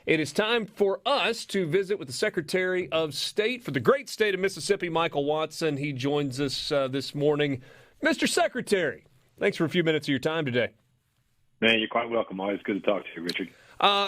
It is time for us to visit with the Secretary of State for the great state of Mississippi, Michael Watson. He joins us this morning. Mr. Secretary, thanks for a few minutes of your time today. Man, you're quite welcome. Always good to talk to you, Richard.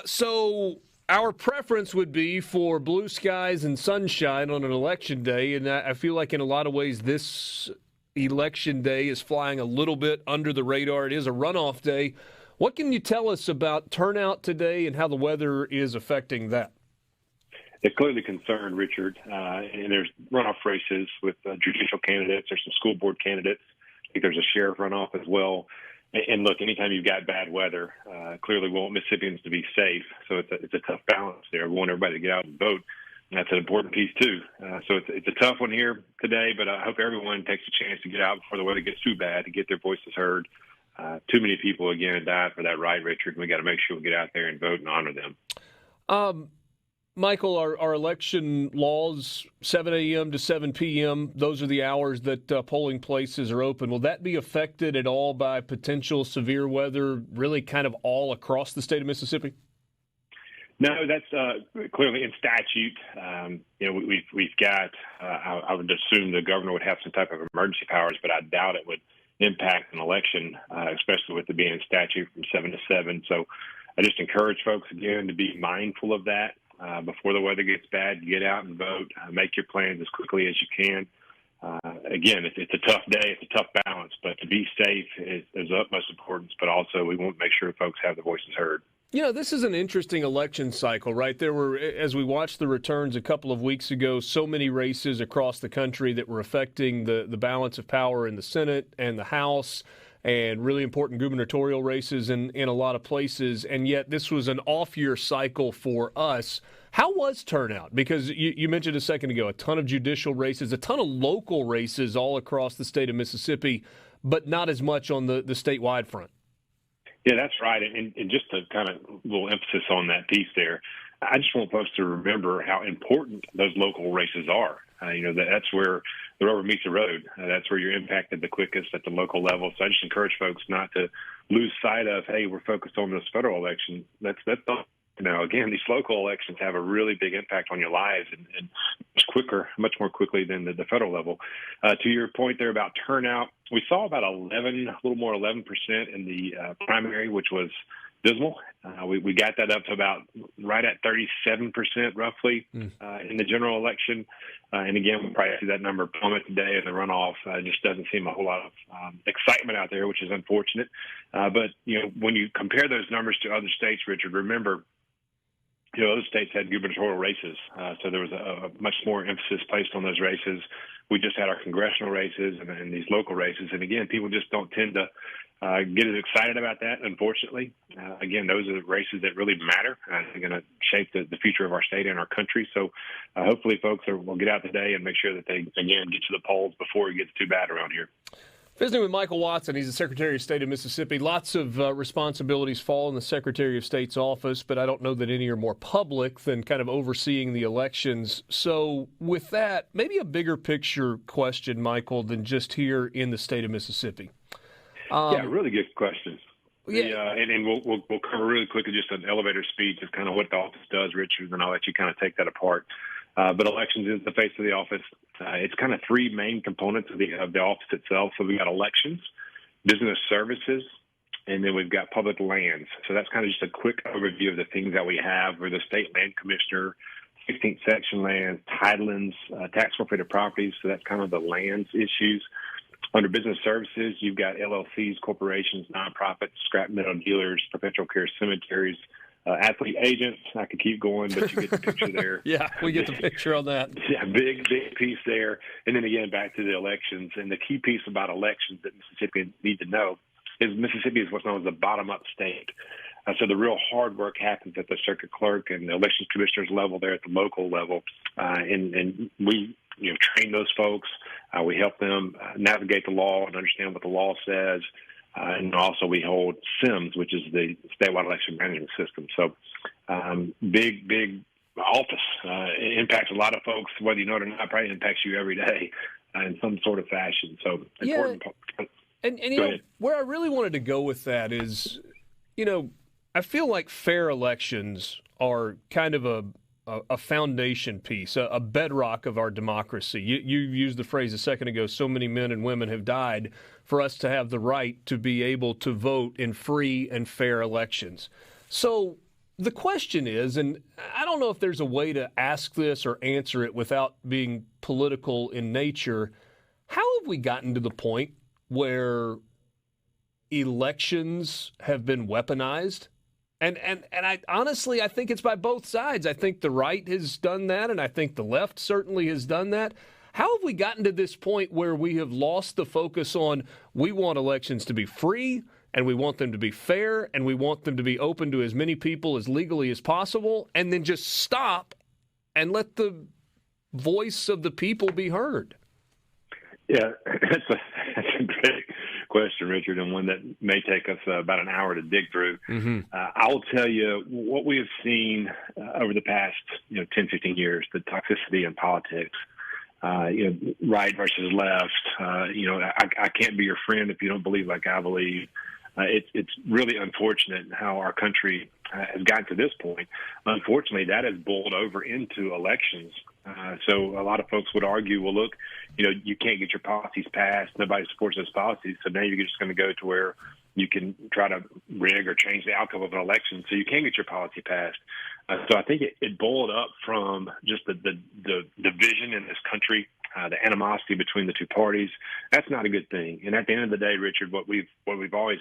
So our preference would be for blue skies and sunshine on an election day, and I feel like in a lot of ways this election day is flying a little bit under the radar. It is a runoff day. What can you tell us about turnout today and how the weather is affecting that? It's clearly concerned, Richard, and there's runoff races with judicial candidates. There's some school board candidates. I think there's a sheriff runoff as well. And look, anytime you've got bad weather, clearly we want Mississippians to be safe. So it's a tough balance there. We want everybody to get out and vote. And that's an important piece, too. So it's a tough one here today, but I hope everyone takes a chance to get out before the weather gets too bad to get their voices heard. Too many people, again, died for that right, Richard, and we got to make sure we get out there and vote and honor them. Michael, our election laws, 7 a.m. to 7 p.m., those are the hours that polling places are open. Will that be affected at all by potential severe weather, really kind of all across the state of Mississippi? No, that's clearly in statute. We've got, I would assume the governor would have some type of emergency powers, but I doubt it would impact an election, especially with it being in statute from 7 to 7. So I just encourage folks, again, to be mindful of that. Before the weather gets bad, get out and vote. Make your plans as quickly as you can. Again, it's a tough day. It's a tough balance, but to be safe is of utmost importance, but also we want to make sure folks have their voices heard. You know, this is an interesting election cycle, right? There were, as we watched the returns a couple of weeks ago, so many races across the country that were affecting the balance of power in the Senate and the House, and really important gubernatorial races in a lot of places. And yet this was an off-year cycle for us. How was turnout? Because you mentioned a second ago, a ton of judicial races, a ton of local races all across the state of Mississippi, but not as much on the statewide front. Yeah, that's right. And just to kind of a little emphasis on that piece there, I just want folks to remember how important those local races are. That's where the rubber meets the road. That's where you're impacted the quickest at the local level. So I just encourage folks not to lose sight of, hey, we're focused on this federal election. That's not. Again, these local elections have a really big impact on your lives and much more quickly than the federal level. To your point there about turnout, we saw about 11% in the primary, which was dismal. We got that up to about right at 37% roughly in the general election. And again, we'll probably see that number plummet today in the runoff. Just doesn't seem a whole lot of excitement out there, which is unfortunate. But, when you compare those numbers to other states, Richard, remember, other states had gubernatorial races, so there was a much more emphasis placed on those races. We just had our congressional races and these local races. And, again, people just don't tend to get as excited about that, unfortunately. Again, those are the races that really matter. They're going to shape the future of our state and our country. So hopefully folks will get out today and make sure that they, again, get to the polls before it gets too bad around here. Visiting with Michael Watson. He's the Secretary of State of Mississippi. Lots of responsibilities fall in the Secretary of State's office, but I don't know that any are more public than kind of overseeing the elections. So with that, maybe a bigger picture question, Michael, than just here in the state of Mississippi. Really good questions. Yeah. And we'll cover really quickly just an elevator speech of kind of what the office does, Richard, and I'll let you kind of take that apart. But elections is the face of the office. It's kind of three main components of the office itself. So we've got elections, business services, and then we've got public lands. So that's kind of just a quick overview of the things that we have. We're the state land commissioner, 16th section lands, tidelands, tax forfeited properties. So that's kind of the lands issues. Under business services, you've got LLCs, corporations, nonprofits, scrap metal dealers, perpetual care cemeteries, athlete agents. I could keep going, but you get the picture there. Yeah, we get the picture on that. Yeah, big piece there. And then again, back to the elections. And the key piece about elections that Mississippians need to know is Mississippi is what's known as the bottom-up state. So the real hard work happens at the circuit clerk and the elections commissioners level there at the local level. And we train those folks. We help them navigate the law and understand what the law says. And also we hold SIMS, which is the statewide election management system. So big office. It impacts a lot of folks, whether you know it or not. Probably impacts you every day in some sort of fashion. So important. And where I really wanted to go with that is, I feel like fair elections are kind of a foundation piece, a bedrock of our democracy. You used the phrase a second ago, so many men and women have died for us to have the right to be able to vote in free and fair elections. So the question is, and I don't know if there's a way to ask this or answer it without being political in nature, how have we gotten to the point where elections have been weaponized? And I honestly, I think it's by both sides. I think the right has done that, and I think the left certainly has done that. How have we gotten to this point where we have lost the focus on we want elections to be free, and we want them to be fair, and we want them to be open to as many people as legally as possible, and then just stop and let the voice of the people be heard? Yeah, that's a great question, Richard, and one that may take us about an hour to dig through. Mm-hmm. I'll tell you what we have seen over the past 10, 15 years, the toxicity in politics, right versus left. I can't be your friend if you don't believe like I believe. It's really unfortunate how our country has gotten to this point. Unfortunately, that has boiled over into elections. So a lot of folks would argue, well, look, you can't get your policies passed. Nobody supports those policies. So now you're just going to go to where you can try to rig or change the outcome of an election so you can get your policy passed. So I think it boiled up from just the division in this country, the animosity between the two parties. That's not a good thing. And at the end of the day, Richard, what I've always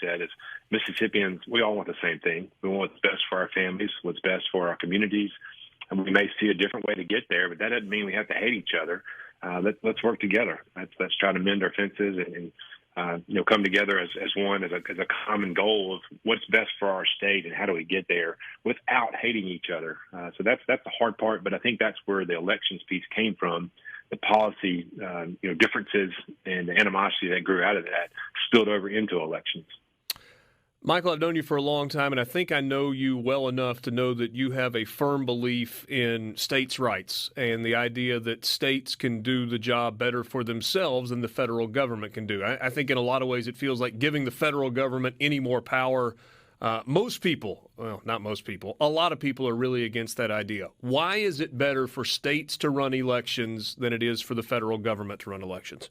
said is Mississippians, we all want the same thing. We want what's best for our families, what's best for our communities. And we may see a different way to get there, but that doesn't mean we have to hate each other. Let's work together. Let's try to mend our fences and come together as one, as a common goal of what's best for our state and how do we get there without hating each other. So that's the hard part, but I think that's where the elections piece came from. The policy, differences and the animosity that grew out of that spilled over into elections. Michael, I've known you for a long time, and I think I know you well enough to know that you have a firm belief in states' rights and the idea that states can do the job better for themselves than the federal government can do. I think in a lot of ways it feels like giving the federal government any more power. Most people, well, not most people, a lot of people are really against that idea. Why is it better for states to run elections than it is for the federal government to run elections?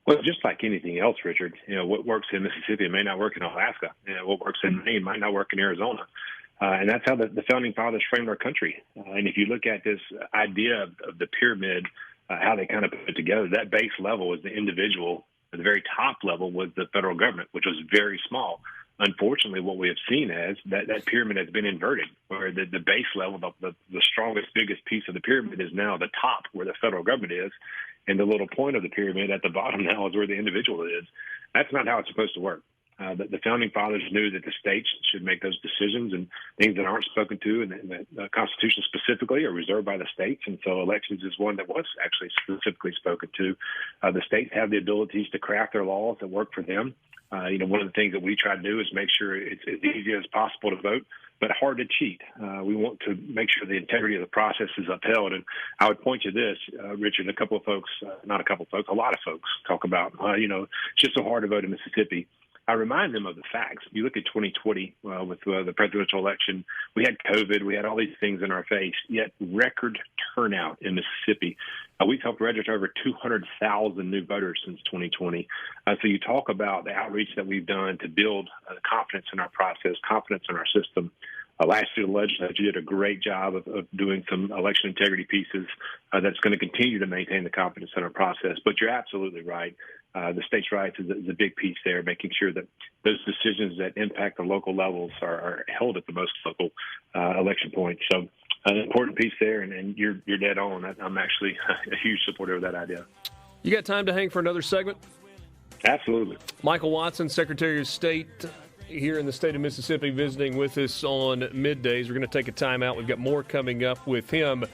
Well, just like anything else, Richard, what works in Mississippi may not work in Alaska. What works in Maine might not work in Arizona. And that's how the Founding Fathers framed our country. And if you look at this idea of the pyramid, how they kind of put it together, that base level was the individual. The very top level was the federal government, which was very small. Unfortunately, what we have seen is that pyramid has been inverted, where the base level, the strongest, biggest piece of the pyramid is now the top, where the federal government is. And the little point of the pyramid at the bottom now is where the individual is. That's not how it's supposed to work. The Founding Fathers knew that the states should make those decisions, and things that aren't spoken to in the Constitution specifically are reserved by the states. And so elections is one that was actually specifically spoken to. The states have the abilities to craft their laws that work for them. One of the things that we try to do is make sure it's as easy as possible to vote, but hard to cheat. We want to make sure the integrity of the process is upheld. And I would point to this, Richard, a lot of folks talk about, it's just so hard to vote in Mississippi. I remind them of the facts. You look at 2020 with the presidential election, we had COVID, we had all these things in our face, yet record turnout in Mississippi. We've helped register over 200,000 new voters since 2020. So you talk about the outreach that we've done to build confidence in our process, confidence in our system. Last year, the legislature did a great job of doing some election integrity pieces that's going to continue to maintain the confidence in our process. But you're absolutely right. The states' rights is a big piece there, making sure that those decisions that impact the local levels are held at the most local election points. So an important piece there, and you're dead on. I'm actually a huge supporter of that idea. You got time to hang for another segment? Absolutely. Michael Watson, Secretary of State here in the state of Mississippi, visiting with us on Middays. We're going to take a time out. We've got more coming up with him.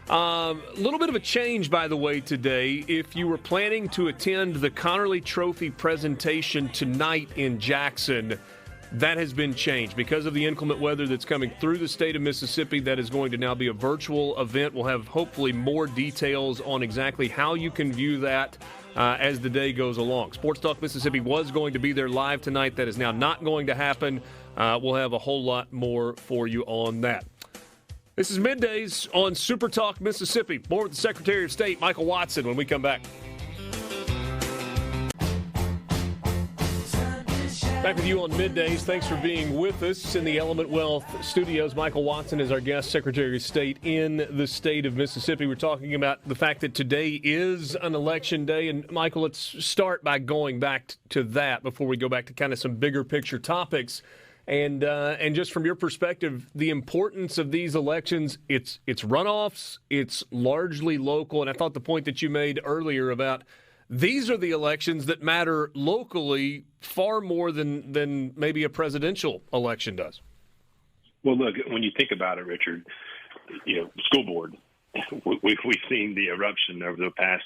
A little bit of a change, by the way, today. If you were planning to attend the Connerly Trophy presentation tonight in Jackson, that has been changed. Because of the inclement weather that's coming through the state of Mississippi, that is going to now be a virtual event. We'll have hopefully more details on exactly how you can view that as the day goes along. Sports Talk Mississippi was going to be there live tonight. That is now not going to happen. We'll have a whole lot more for you on that. This is Middays on Super Talk Mississippi. More with the Secretary of State, Michael Watson, when we come back. Back with you on Middays. Thanks for being with us in the Element Wealth studios. Michael Watson is our guest, Secretary of State in the state of Mississippi. We're talking about the fact that today is an election day. And, Michael, let's start by going back to that before we go back to kind of some bigger picture topics. And just from your perspective, the importance of these elections, it's runoffs, it's largely local. And I thought the point that you made earlier about these are the elections that matter locally far more than maybe a presidential election does. Well, look, when you think about it, Richard, school board, we've seen the eruption over the past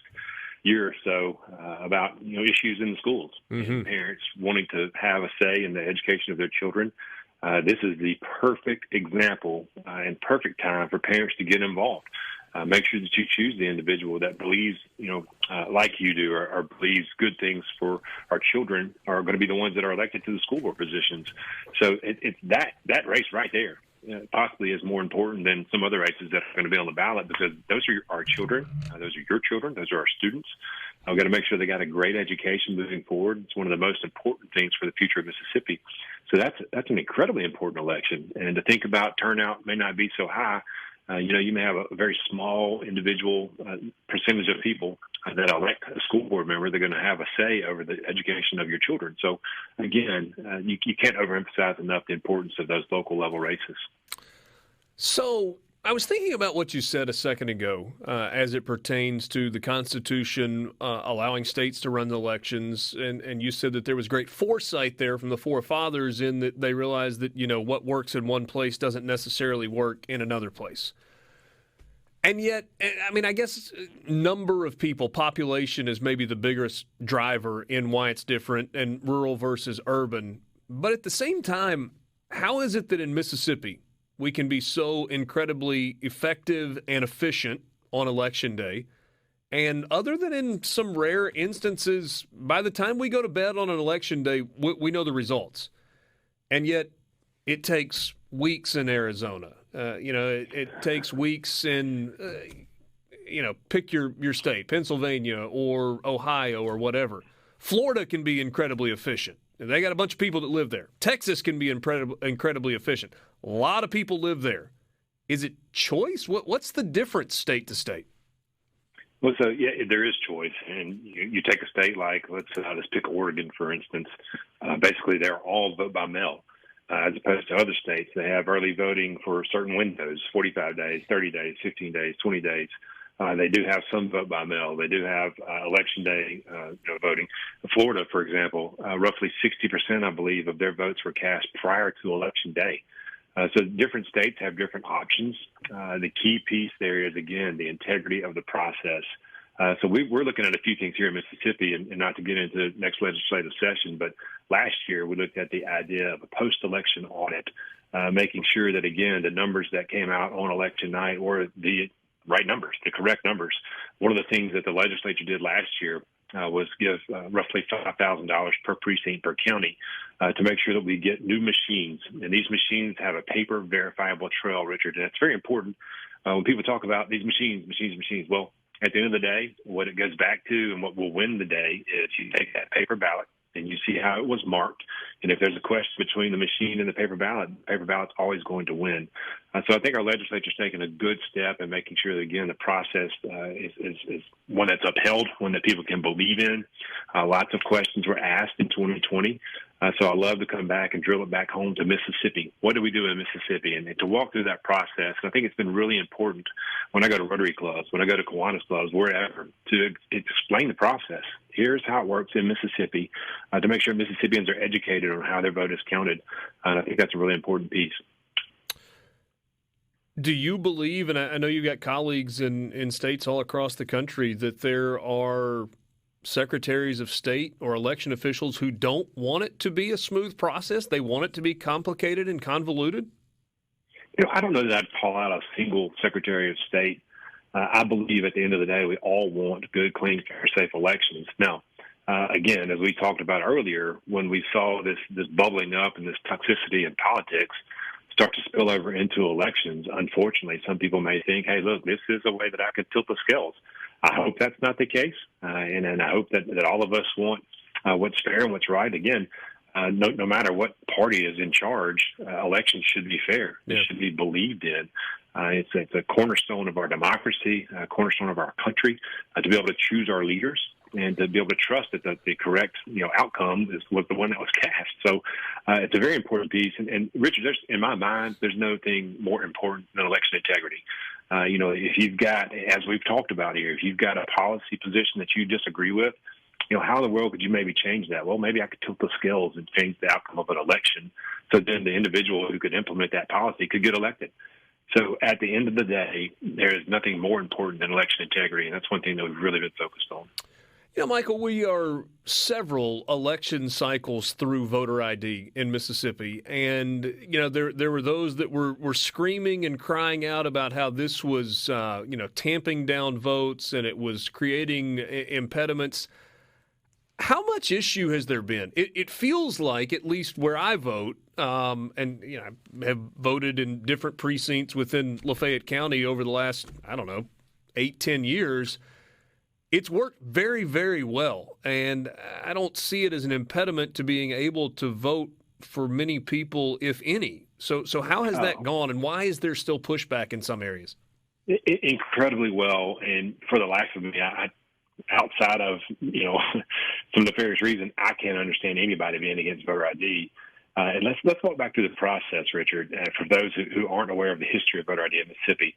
year or so about issues in the schools, and parents wanting to have a say in the education of their children. This is the perfect example and perfect time for parents to get involved. Make sure that you choose the individual that believes, like you do, or believes good things for our children are going to be the ones that are elected to the school board positions. So it's that race right there possibly is more important than some other races that are going to be on the ballot, because those are our children. Those are your children. Those are our students. We've got to make sure they got a great education moving forward. It's one of the most important things for the future of Mississippi. So that's an incredibly important election. And to think about turnout may not be so high. You may have a very small individual percentage of people that elect a school board member. They're going to have a say over the education of your children. So, again, you can't overemphasize enough the importance of those local level races. So I was thinking about what you said a second ago as it pertains to the Constitution allowing states to run the elections. And you said that there was great foresight there from the forefathers in that they realized that, what works in one place doesn't necessarily work in another place. And yet, I guess number of people, population is maybe the biggest driver in why it's different and rural versus urban. But at the same time, how is it that in Mississippi we can be so incredibly effective and efficient on Election Day? And other than in some rare instances, by the time we go to bed on an Election Day, we know the results. And yet it takes weeks in Arizona. It takes weeks in, pick your state, Pennsylvania or Ohio or whatever. Florida can be incredibly efficient. They got a bunch of people that live there. Texas can be incredibly efficient. A lot of people live there. Is it choice? What's the difference state to state? Well, so yeah, there is choice, and you take a state like let's pick Oregon for instance. Basically, they're all vote by mail, as opposed to other states. They have early voting for certain windows: 45 days, 30 days, 15 days, 20 days. They do have some vote by mail. They do have election day voting. Florida, for example, roughly 60%, I believe, of their votes were cast prior to election day. So different states have different options. The key piece there is, again, the integrity of the process. So we're looking at a few things here in Mississippi, and not to get into the next legislative session, but last year we looked at the idea of a post-election audit, making sure that, again, the numbers that came out on election night were the right numbers, the correct numbers. One of the things that the legislature did last year was give roughly $5,000 per precinct per county to make sure that we get new machines. And these machines have a paper verifiable trail, Richard. And it's very important when people talk about these machines. Well, at the end of the day, what it goes back to and what will win the day is you take that paper ballot and you see how it was marked. And if there's a question between the machine and the paper ballot's always going to win. So I think our legislature's taken a good step in making sure that, again, the process is one that's upheld, one that people can believe in. Lots of questions were asked in 2020. So I love to come back and drill it back home to Mississippi. What do we do in Mississippi? And to walk through that process, and I think it's been really important when I go to Rotary clubs, when I go to Kiwanis clubs, wherever, to explain the process. Here's how it works in Mississippi to make sure Mississippians are educated on how their vote is counted. And I think that's a really important piece. Do you believe, and I know you've got colleagues in states all across the country, that there are secretaries of state or election officials who don't want it to be a smooth process? They want it to be complicated and convoluted? I don't know that I'd call out a single secretary of state. I believe at the end of the day, we all want good, clean, fair, safe elections. Now, again, as we talked about earlier, when we saw this bubbling up and this toxicity in politics start to spill over into elections, unfortunately, some people may think, hey, look, this is a way that I could tilt the scales. I hope that's not the case, and I hope that all of us want what's fair and what's right. Again, no matter what party is in charge, elections should be fair. They should be believed in. It's a cornerstone of our democracy, a cornerstone of our country, to be able to choose our leaders and to be able to trust that the correct outcome was the one that was cast. So it's a very important piece. And Richard, in my mind, there's nothing more important than election integrity. If you've got, as we've talked about here, if you've got a policy position that you disagree with, how in the world could you maybe change that? Well, maybe I could tilt the scales and change the outcome of an election so then the individual who could implement that policy could get elected. So at the end of the day, there is nothing more important than election integrity, and that's one thing that we've really been focused on. Michael, we are several election cycles through voter ID in Mississippi, and there were those that were screaming and crying out about how this was tamping down votes and it was creating impediments. How much issue has there been? It feels like, at least where I vote, and I have voted in different precincts within Lafayette County over the last 8-10 years. It's worked very, very well, and I don't see it as an impediment to being able to vote for many people, if any. So how has that gone, and why is there still pushback in some areas? Incredibly well, and for the life of me, outside of some nefarious reason, I can't understand anybody being against voter ID. And let's walk back through the process, Richard. For those who aren't aware of the history of voter ID in Mississippi,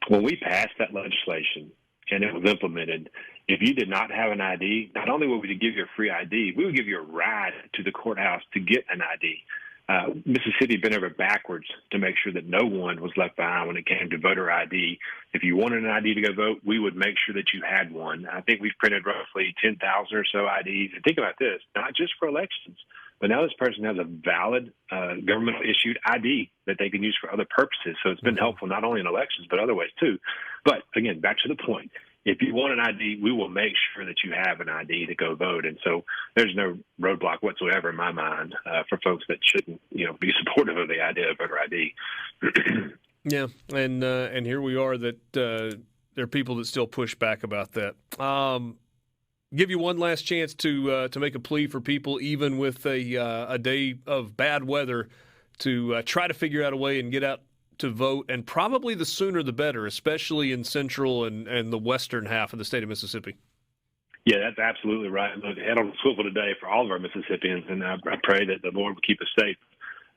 when we passed that legislation and it was implemented, if you did not have an ID, not only would we give you a free ID, we would give you a ride to the courthouse to get an ID. Mississippi bent over backwards to make sure that no one was left behind when it came to voter ID. If you wanted an ID to go vote, we would make sure that you had one. I think we've printed roughly 10,000 or so IDs. And think about this, not just for elections, but now this person has a valid government-issued ID that they can use for other purposes. So it's been helpful not only in elections, but other ways too. But again, back to the point. If you want an ID, we will make sure that you have an ID to go vote. And so there's no roadblock whatsoever in my mind for folks that shouldn't, be supportive of the idea of voter ID. Yeah, and here we are that there are people that still push back about that. Give you one last chance to make a plea for people, even with a day of bad weather, to try to figure out a way and get out to vote, and probably the sooner the better, especially in central and the western half of the state of Mississippi. Yeah, that's absolutely right. Look, head on the swivel today for all of our Mississippians, and I pray that the Lord will keep us safe.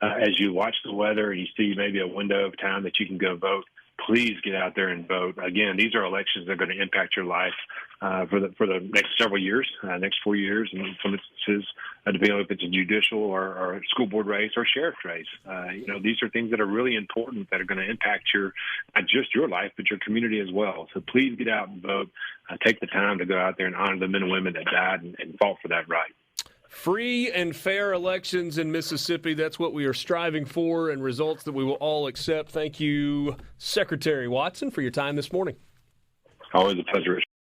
As you watch the weather and you see maybe a window of time that you can go vote, please get out there and vote. Again, these are elections that are going to impact your life for the next several years, next 4 years, and in some instances, depending on if it's a judicial or a school board race or sheriff's race. These are things that are really important that are going to impact not just your life, but your community as well. So please get out and vote. Take the time to go out there and honor the men and women that died and fought for that right. Free and fair elections in Mississippi. That's what we are striving for, and results that we will all accept. Thank you, Secretary Watson, for your time this morning. Always a pleasure.